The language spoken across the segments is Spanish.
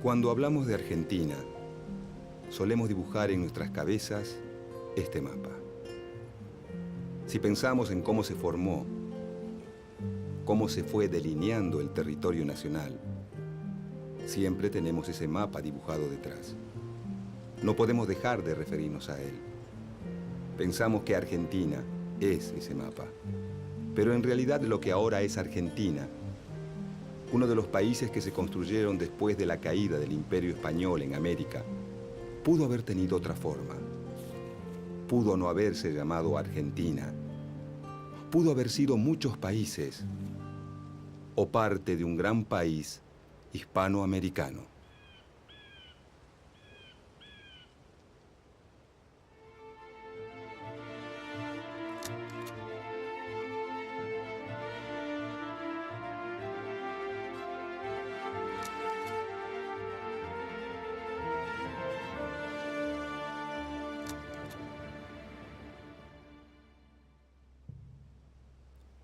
Cuando hablamos de Argentina, solemos dibujar en nuestras cabezas este mapa. Si pensamos en cómo se formó, cómo se fue delineando el territorio nacional, siempre tenemos ese mapa dibujado detrás. No podemos dejar de referirnos a él. Pensamos que Argentina es ese mapa, pero en realidad lo que ahora es Argentina, uno de los países que se construyeron después de la caída del Imperio Español en América, pudo haber tenido otra forma. Pudo no haberse llamado Argentina. Pudo haber sido muchos países o parte de un gran país hispanoamericano.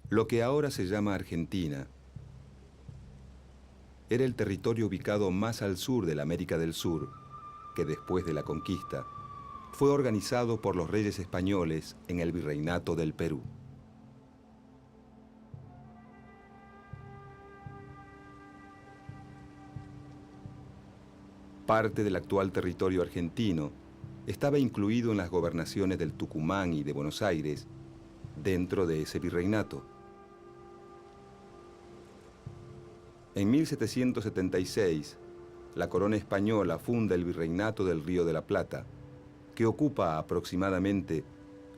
Lo que ahora se llama Argentina era el territorio ubicado más al sur de la América del Sur, que después de la conquista fue organizado por los reyes españoles en el Virreinato del Perú. Parte del actual territorio argentino estaba incluido en las gobernaciones del Tucumán y de Buenos Aires dentro de ese virreinato. En 1776, la corona española funda el Virreinato del Río de la Plata, que ocupa aproximadamente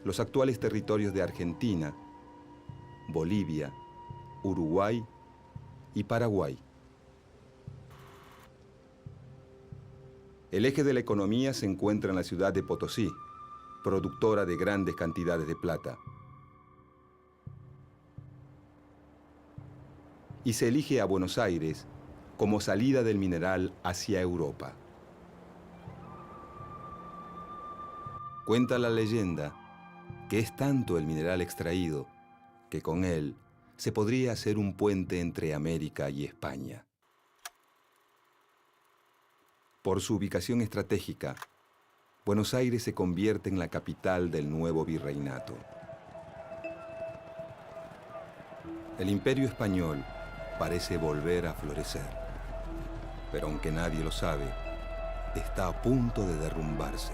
los actuales territorios de Argentina, Bolivia, Uruguay y Paraguay. El eje de la economía se encuentra en la ciudad de Potosí, productora de grandes cantidades de plata. Y se elige a Buenos Aires como salida del mineral hacia Europa. Cuenta la leyenda que es tanto el mineral extraído que con él se podría hacer un puente entre América y España. Por su ubicación estratégica, Buenos Aires se convierte en la capital del nuevo virreinato. El Imperio Español parece volver a florecer, pero aunque nadie lo sabe, está a punto de derrumbarse.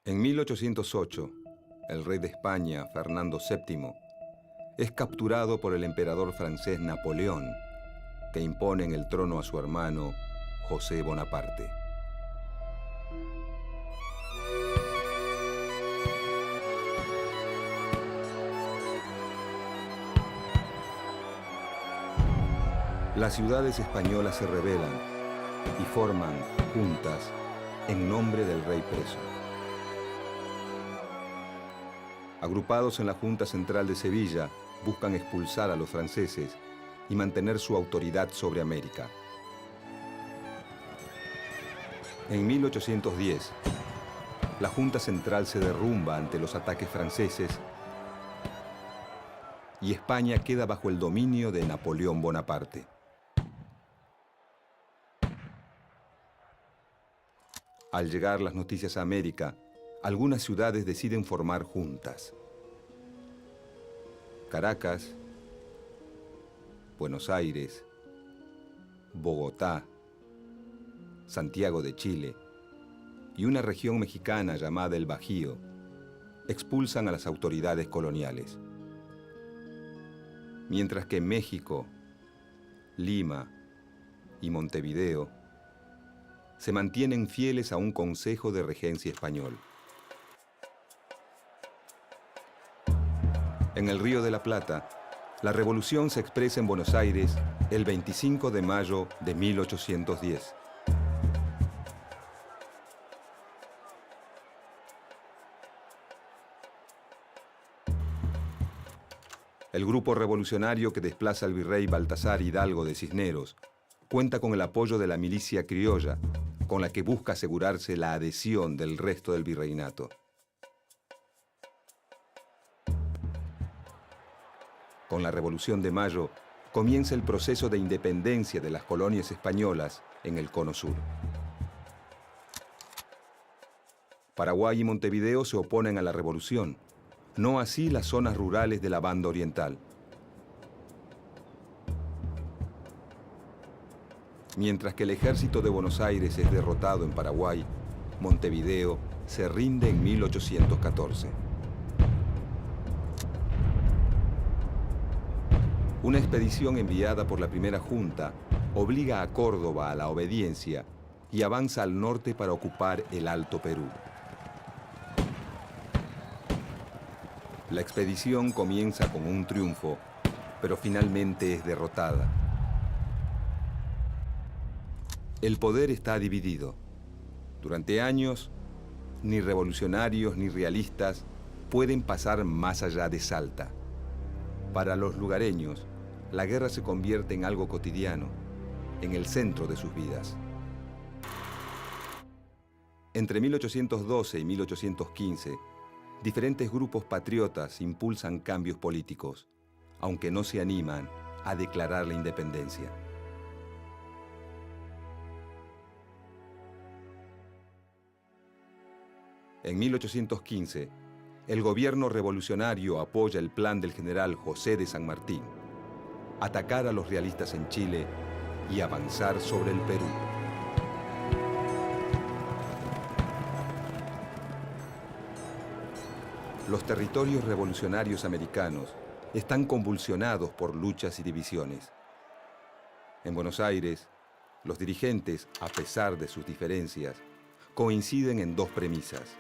En 1808, el rey de España, Fernando VII, es capturado por el emperador francés Napoleón, que impone en el trono a su hermano José Bonaparte. Las ciudades españolas se rebelan y forman juntas en nombre del rey preso. Agrupados en la Junta Central de Sevilla, buscan expulsar a los franceses y mantener su autoridad sobre América. En 1810, la Junta Central se derrumba ante los ataques franceses y España queda bajo el dominio de Napoleón Bonaparte. Al llegar las noticias a América, algunas ciudades deciden formar juntas. Caracas, Buenos Aires, Bogotá, Santiago de Chile y una región mexicana llamada el Bajío expulsan a las autoridades coloniales. Mientras que México, Lima y Montevideo se mantienen fieles a un consejo de regencia español. En el Río de la Plata, la revolución se expresa en Buenos Aires el 25 de mayo de 1810. El grupo revolucionario que desplaza al virrey Baltasar Hidalgo de Cisneros cuenta con el apoyo de la milicia criolla, con la que busca asegurarse la adhesión del resto del virreinato. Con la Revolución de Mayo comienza el proceso de independencia de las colonias españolas en el Cono Sur. Paraguay y Montevideo se oponen a la revolución, no así las zonas rurales de la Banda Oriental. Mientras que el ejército de Buenos Aires es derrotado en Paraguay, Montevideo se rinde en 1814. Una expedición enviada por la Primera Junta obliga a Córdoba a la obediencia y avanza al norte para ocupar el Alto Perú. La expedición comienza con un triunfo, pero finalmente es derrotada. El poder está dividido. Durante años, ni revolucionarios ni realistas pueden pasar más allá de Salta. Para los lugareños, la guerra se convierte en algo cotidiano, en el centro de sus vidas. Entre 1812 y 1815, diferentes grupos patriotas impulsan cambios políticos, aunque no se animan a declarar la independencia. En 1815, el gobierno revolucionario apoya el plan del general José de San Martín: atacar a los realistas en Chile y avanzar sobre el Perú. Los territorios revolucionarios americanos están convulsionados por luchas y divisiones. En Buenos Aires, los dirigentes, a pesar de sus diferencias, coinciden en dos premisas: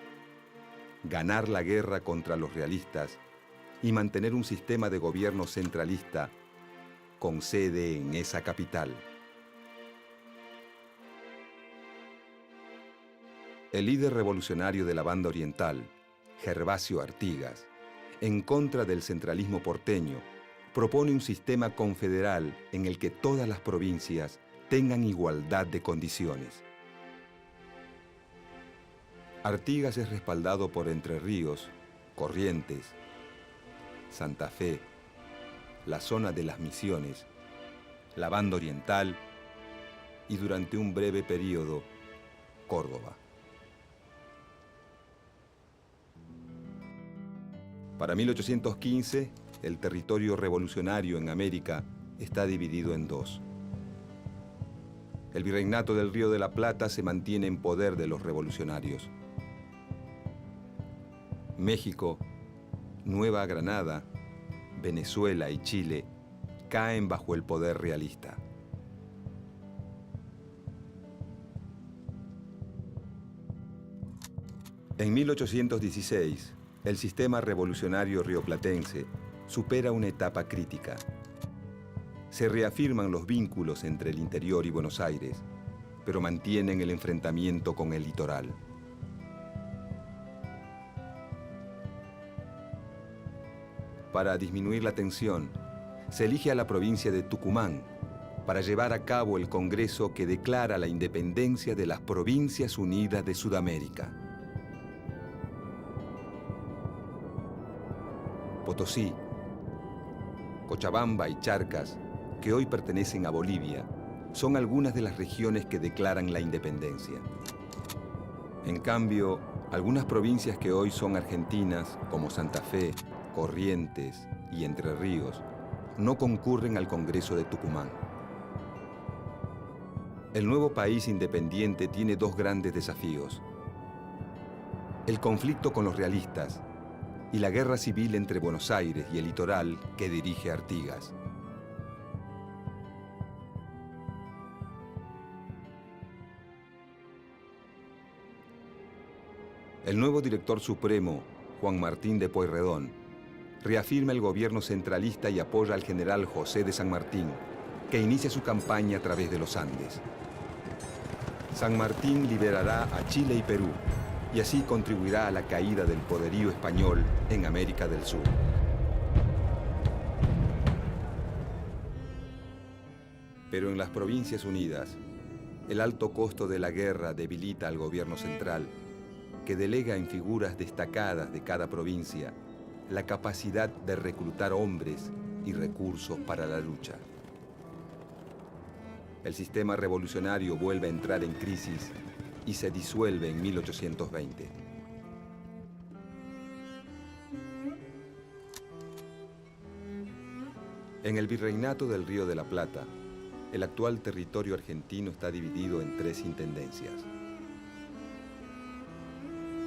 ganar la guerra contra los realistas y mantener un sistema de gobierno centralista con sede en esa capital. El líder revolucionario de la Banda Oriental, Gervasio Artigas, en contra del centralismo porteño, propone un sistema confederal en el que todas las provincias tengan igualdad de condiciones. Artigas es respaldado por Entre Ríos, Corrientes, Santa Fe, la zona de las Misiones, la Banda Oriental y, durante un breve periodo, Córdoba. Para 1815, el territorio revolucionario en América está dividido en dos. El virreinato del Río de la Plata se mantiene en poder de los revolucionarios. México, Nueva Granada, Venezuela y Chile caen bajo el poder realista. En 1816, el sistema revolucionario rioplatense supera una etapa crítica. Se reafirman los vínculos entre el interior y Buenos Aires, pero mantienen el enfrentamiento con el litoral. Para disminuir la tensión, se elige a la provincia de Tucumán para llevar a cabo el Congreso que declara la independencia de las Provincias Unidas de Sudamérica. Potosí, Cochabamba y Charcas, que hoy pertenecen a Bolivia, son algunas de las regiones que declaran la independencia. En cambio, algunas provincias que hoy son argentinas, como Santa Fe, Corrientes y Entre Ríos, no concurren al Congreso de Tucumán. El nuevo país independiente tiene dos grandes desafíos: el conflicto con los realistas y la guerra civil entre Buenos Aires y el litoral que dirige Artigas. El nuevo director supremo, Juan Martín de Pueyrredón, reafirma el gobierno centralista y apoya al general José de San Martín, que inicia su campaña a través de los Andes. San Martín liberará a Chile y Perú, y así contribuirá a la caída del poderío español en América del Sur. Pero en las Provincias Unidas, El alto costo de la guerra debilita al gobierno central, que delega en figuras destacadas de cada provincia la capacidad de reclutar hombres y recursos para la lucha. El sistema revolucionario vuelve a entrar en crisis y se disuelve en 1820. En el Virreinato del Río de la Plata, el actual territorio argentino está dividido en 3 intendencias: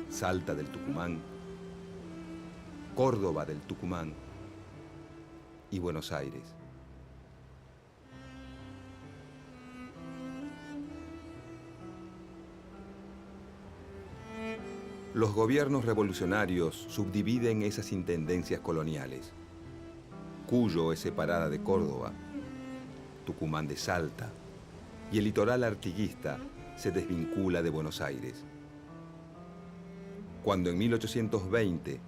Salta del Tucumán, Córdoba del Tucumán y Buenos Aires. Los gobiernos revolucionarios subdividen esas intendencias coloniales. Cuyo es separada de Córdoba, Tucumán de Salta, y el litoral artiguista se desvincula de Buenos Aires. Cuando en 1820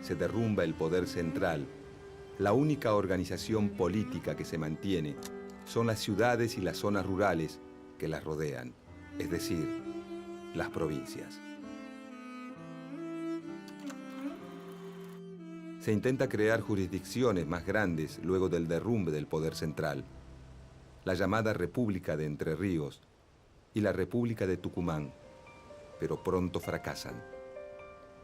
se derrumba el poder central, la única organización política que se mantiene son las ciudades y las zonas rurales que las rodean, es decir, las provincias. Se intenta crear jurisdicciones más grandes luego del derrumbe del poder central, la llamada República de Entre Ríos y la República de Tucumán, pero pronto fracasan.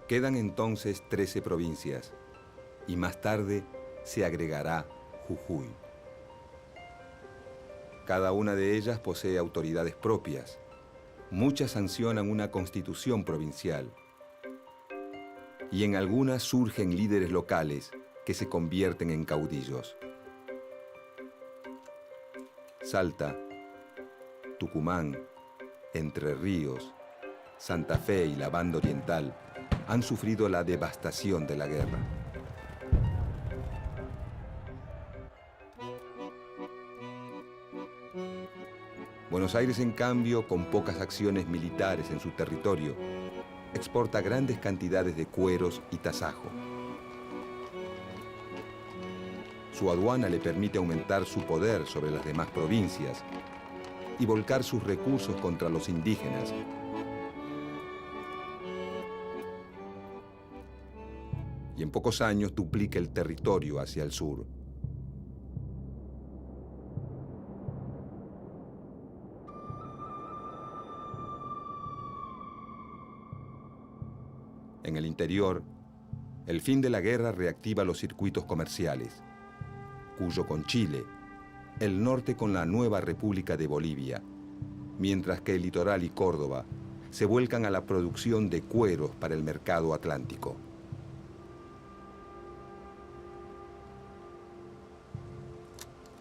Quedan entonces 13 provincias y más tarde se agregará Jujuy. Cada una de ellas posee autoridades propias. Muchas sancionan una constitución provincial y en algunas surgen líderes locales que se convierten en caudillos. Salta, Tucumán, Entre Ríos, Santa Fe y la Banda Oriental han sufrido la devastación de la guerra. Buenos Aires, en cambio, con pocas acciones militares en su territorio, exporta grandes cantidades de cueros y tasajo. Su aduana le permite aumentar su poder sobre las demás provincias y volcar sus recursos contra los indígenas. Y en pocos años duplica el territorio hacia el sur. En el interior, el fin de la guerra reactiva los circuitos comerciales, Cuyo con Chile, el norte con la nueva República de Bolivia, mientras que el litoral y Córdoba se vuelcan a la producción de cueros para el mercado atlántico.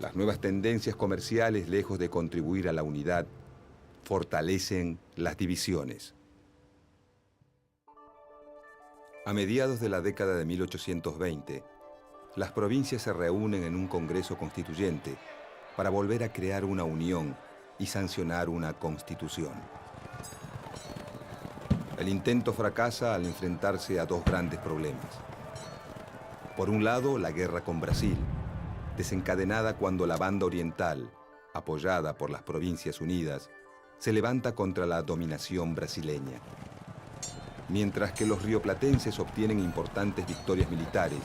Las nuevas tendencias comerciales, lejos de contribuir a la unidad, fortalecen las divisiones. A mediados de la década de 1820, las provincias se reúnen en un Congreso Constituyente para volver a crear una unión y sancionar una constitución. El intento fracasa al enfrentarse a 2 grandes problemas. Por un lado, la guerra con Brasil, desencadenada cuando la Banda Oriental, apoyada por las Provincias Unidas, se levanta contra la dominación brasileña. Mientras que los rioplatenses obtienen importantes victorias militares,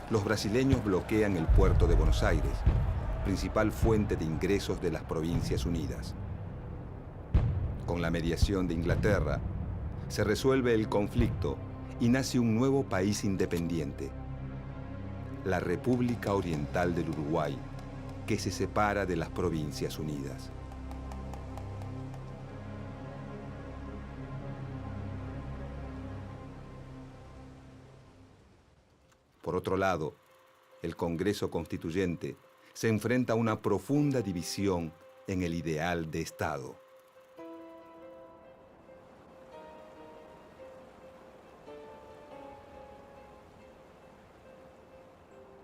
los brasileños bloquean el puerto de Buenos Aires, principal fuente de ingresos de las Provincias Unidas. Con la mediación de Inglaterra, se resuelve el conflicto y nace un nuevo país independiente, la República Oriental del Uruguay, que se separa de las Provincias Unidas. Por otro lado, el Congreso Constituyente se enfrenta a una profunda división en el ideal de Estado.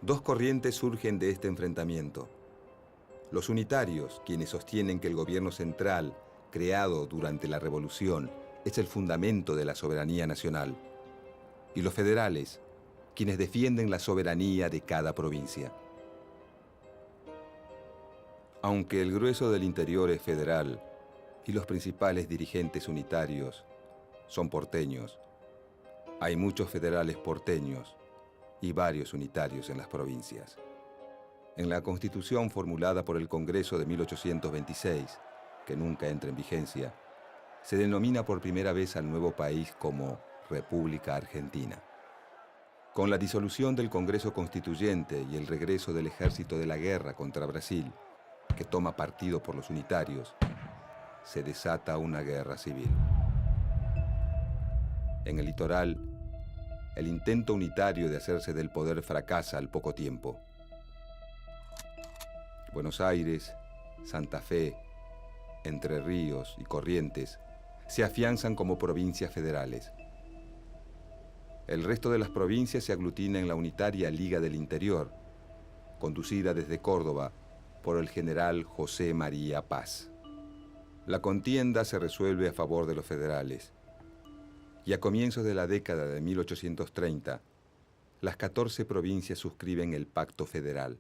Dos corrientes surgen de este enfrentamiento. Los unitarios, quienes sostienen que el gobierno central, creado durante la Revolución, es el fundamento de la soberanía nacional, y los federales, quienes defienden la soberanía de cada provincia. Aunque el grueso del interior es federal y los principales dirigentes unitarios son porteños. Hay muchos federales porteños y varios unitarios en las provincias. En la Constitución formulada por el Congreso de 1826, que nunca entra en vigencia, se denomina por primera vez al nuevo país como República Argentina. Con la disolución del Congreso Constituyente y el regreso del ejército de la guerra contra Brasil, que toma partido por los unitarios, se desata una guerra civil. En el litoral, el intento unitario de hacerse del poder fracasa al poco tiempo. Buenos Aires, Santa Fe, Entre Ríos y Corrientes se afianzan como provincias federales. El resto de las provincias se aglutina en la unitaria Liga del Interior, conducida desde Córdoba por el general José María Paz. La contienda se resuelve a favor de los federales, y a comienzos de la década de 1830, las 14 provincias suscriben el Pacto Federal.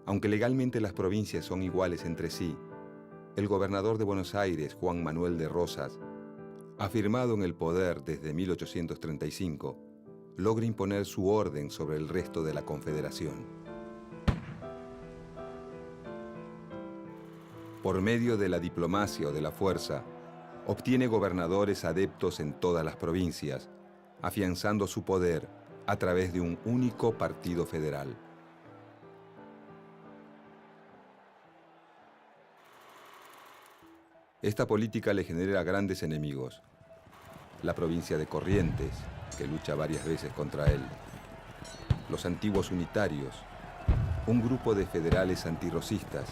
Aunque legalmente las provincias son iguales entre sí, el gobernador de Buenos Aires, Juan Manuel de Rosas, afirmado en el poder desde 1835, logra imponer su orden sobre el resto de la Confederación. Por medio de la diplomacia o de la fuerza, obtiene gobernadores adeptos en todas las provincias, afianzando su poder a través de un único partido federal. Esta política le genera grandes enemigos. La provincia de Corrientes, que lucha varias veces contra él. Los antiguos unitarios, un grupo de federales antirrocistas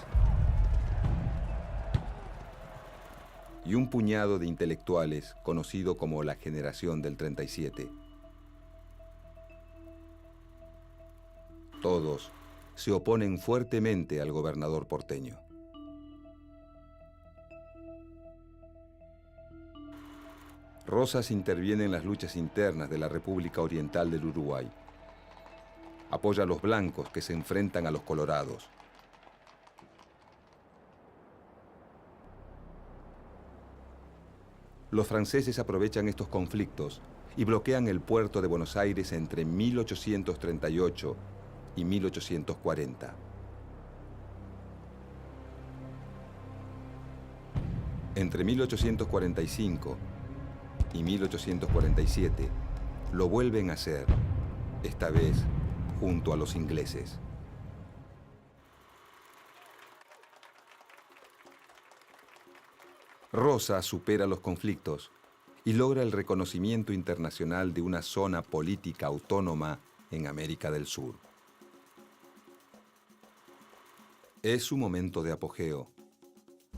y un puñado de intelectuales conocido como la Generación del 37. Todos se oponen fuertemente al gobernador porteño. Rosas interviene en las luchas internas de la República Oriental del Uruguay. Apoya a los blancos que se enfrentan a los colorados. Los franceses aprovechan estos conflictos y bloquean el puerto de Buenos Aires entre 1838 y 1840. Entre 1845 y 1847 lo vuelven a hacer, esta vez junto a los ingleses. Rosas supera los conflictos y logra el reconocimiento internacional de una zona política autónoma en América del Sur. Es su momento de apogeo,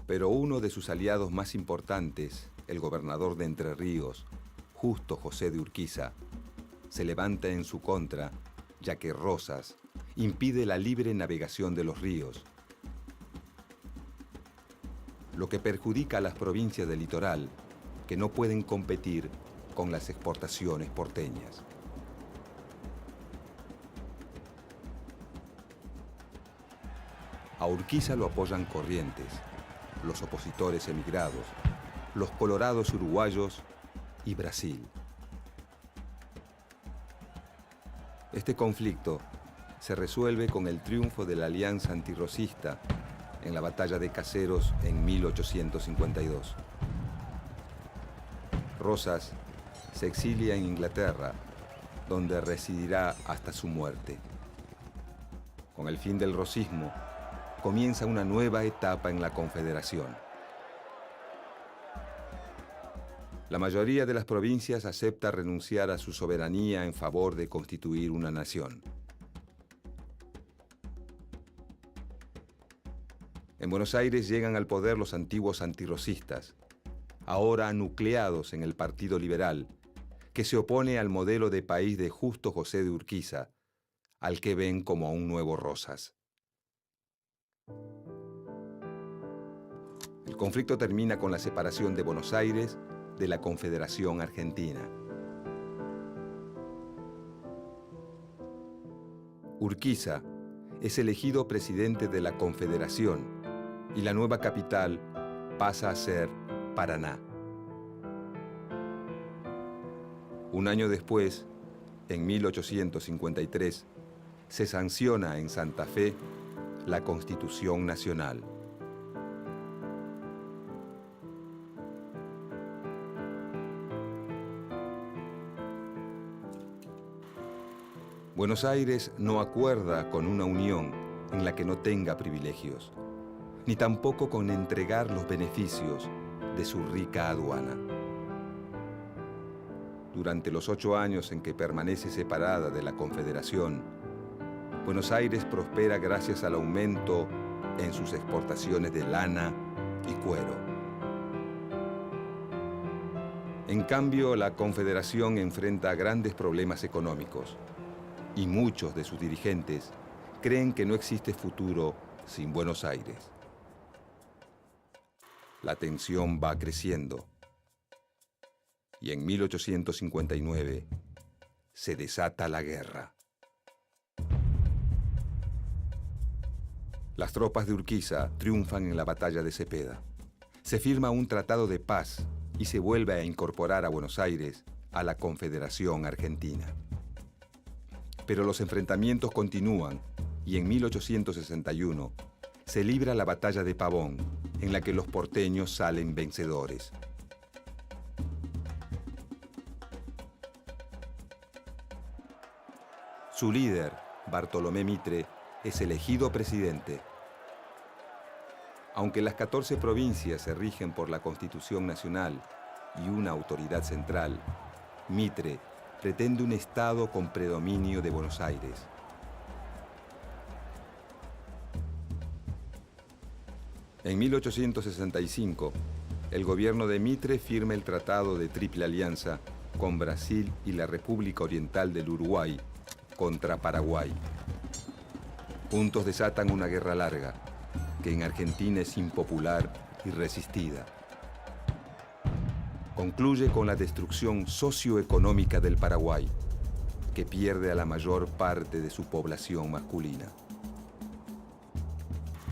pero uno de sus aliados más importantes, el gobernador de Entre Ríos, Justo José de Urquiza, se levanta en su contra, ya que Rosas impide la libre navegación de los ríos, lo que perjudica a las provincias del litoral, que no pueden competir con las exportaciones porteñas. A Urquiza lo apoyan Corrientes, los opositores emigrados, los colorados uruguayos y Brasil. Este conflicto se resuelve con el triunfo de la Alianza Antirrosista en la Batalla de Caseros en 1852. Rosas se exilia en Inglaterra, donde residirá hasta su muerte. Con el fin del rosismo, comienza una nueva etapa en la Confederación. La mayoría de las provincias acepta renunciar a su soberanía en favor de constituir una nación. En Buenos Aires llegan al poder los antiguos antirrosistas, ahora nucleados en el Partido Liberal, que se opone al modelo de país de Justo José de Urquiza, al que ven como a un nuevo Rosas. El conflicto termina con la separación de Buenos Aires de la Confederación Argentina. Urquiza es elegido presidente de la Confederación y la nueva capital pasa a ser Paraná. Un año después, en 1853, se sanciona en Santa Fe la Constitución Nacional. Buenos Aires no acuerda con una unión en la que no tenga privilegios, ni tampoco con entregar los beneficios de su rica aduana. Durante los 8 años en que permanece separada de la Confederación, Buenos Aires prospera gracias al aumento en sus exportaciones de lana y cuero. En cambio, la Confederación enfrenta grandes problemas económicos y muchos de sus dirigentes creen que no existe futuro sin Buenos Aires. La tensión va creciendo y en 1859 se desata la guerra. Las tropas de Urquiza triunfan en la batalla de Cepeda. Se firma un tratado de paz y se vuelve a incorporar a Buenos Aires a la Confederación Argentina. Pero los enfrentamientos continúan y en 1861 se libra la batalla de Pavón, en la que los porteños salen vencedores. Su líder, Bartolomé Mitre, es elegido presidente. Aunque las 14 provincias se rigen por la Constitución Nacional y una autoridad central, Mitre pretende un Estado con predominio de Buenos Aires. En 1865, el gobierno de Mitre firma el Tratado de Triple Alianza con Brasil y la República Oriental del Uruguay contra Paraguay. Juntos desatan una guerra larga, que en Argentina es impopular y resistida. Concluye con la destrucción socioeconómica del Paraguay, que pierde a la mayor parte de su población masculina.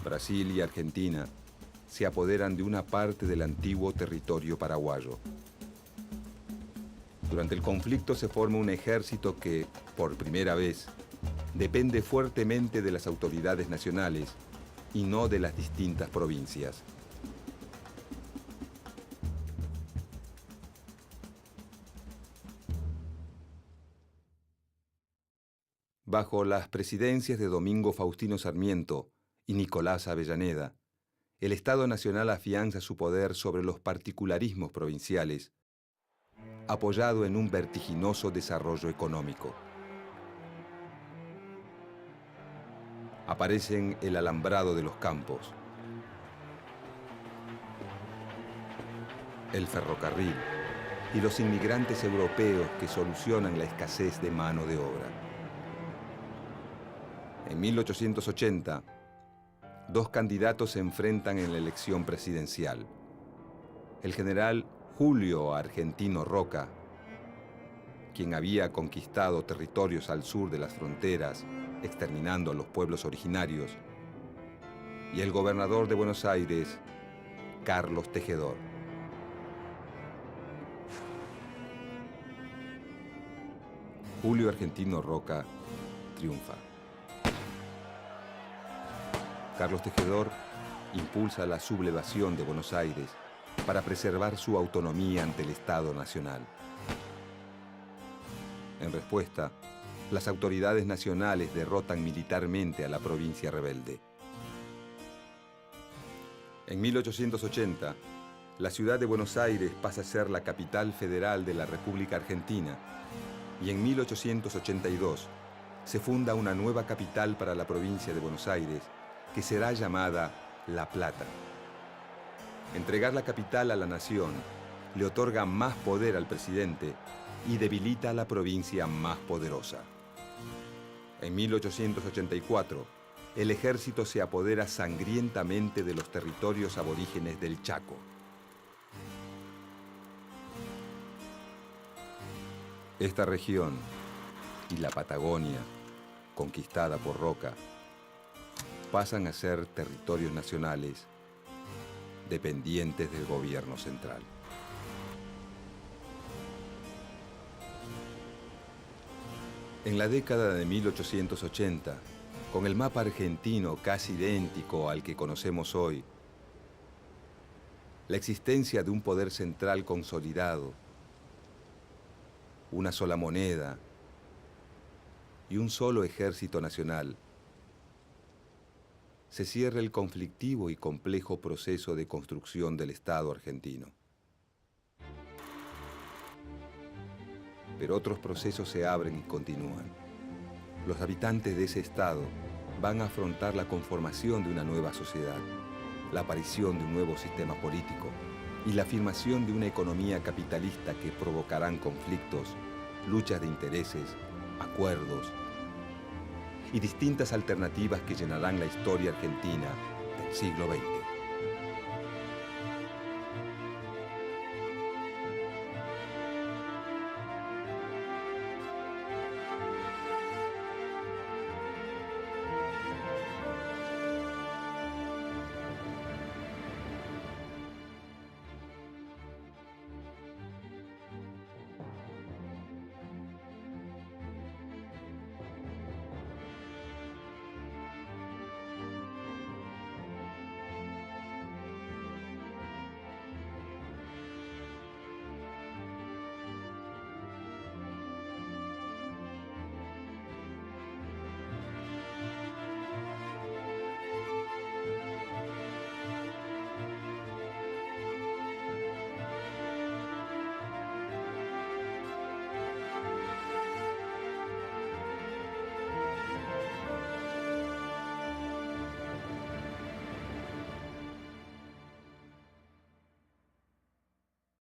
Brasil y Argentina se apoderan de una parte del antiguo territorio paraguayo. Durante el conflicto se forma un ejército que, por primera vez, depende fuertemente de las autoridades nacionales y no de las distintas provincias. Bajo las presidencias de Domingo Faustino Sarmiento y Nicolás Avellaneda, el Estado Nacional afianza su poder sobre los particularismos provinciales, apoyado en un vertiginoso desarrollo económico. Aparecen el alambrado de los campos, el ferrocarril y los inmigrantes europeos que solucionan la escasez de mano de obra. En 1880, 2 candidatos se enfrentan en la elección presidencial. El general Julio Argentino Roca, quien había conquistado territorios al sur de las fronteras, exterminando a los pueblos originarios, y el gobernador de Buenos Aires, Carlos Tejedor. Julio Argentino Roca triunfa. Carlos Tejedor impulsa la sublevación de Buenos Aires para preservar su autonomía ante el Estado Nacional. En respuesta, las autoridades nacionales derrotan militarmente a la provincia rebelde. En 1880, la ciudad de Buenos Aires pasa a ser la capital federal de la República Argentina y en 1882 se funda una nueva capital para la provincia de Buenos Aires que será llamada La Plata. Entregar la capital a la nación le otorga más poder al presidente y debilita a la provincia más poderosa. En 1884, el ejército se apodera sangrientamente de los territorios aborígenes del Chaco. Esta región y la Patagonia conquistada por Roca, pasan a ser territorios nacionales dependientes del gobierno central. En la década de 1880, con el mapa argentino casi idéntico al que conocemos hoy, la existencia de un poder central consolidado, una sola moneda y un solo ejército nacional, se cierra el conflictivo y complejo proceso de construcción del Estado argentino. Pero otros procesos se abren y continúan. Los habitantes de ese Estado van a afrontar la conformación de una nueva sociedad, la aparición de un nuevo sistema político y la afirmación de una economía capitalista que provocarán conflictos, luchas de intereses, acuerdos y distintas alternativas que llenarán la historia argentina del siglo XX.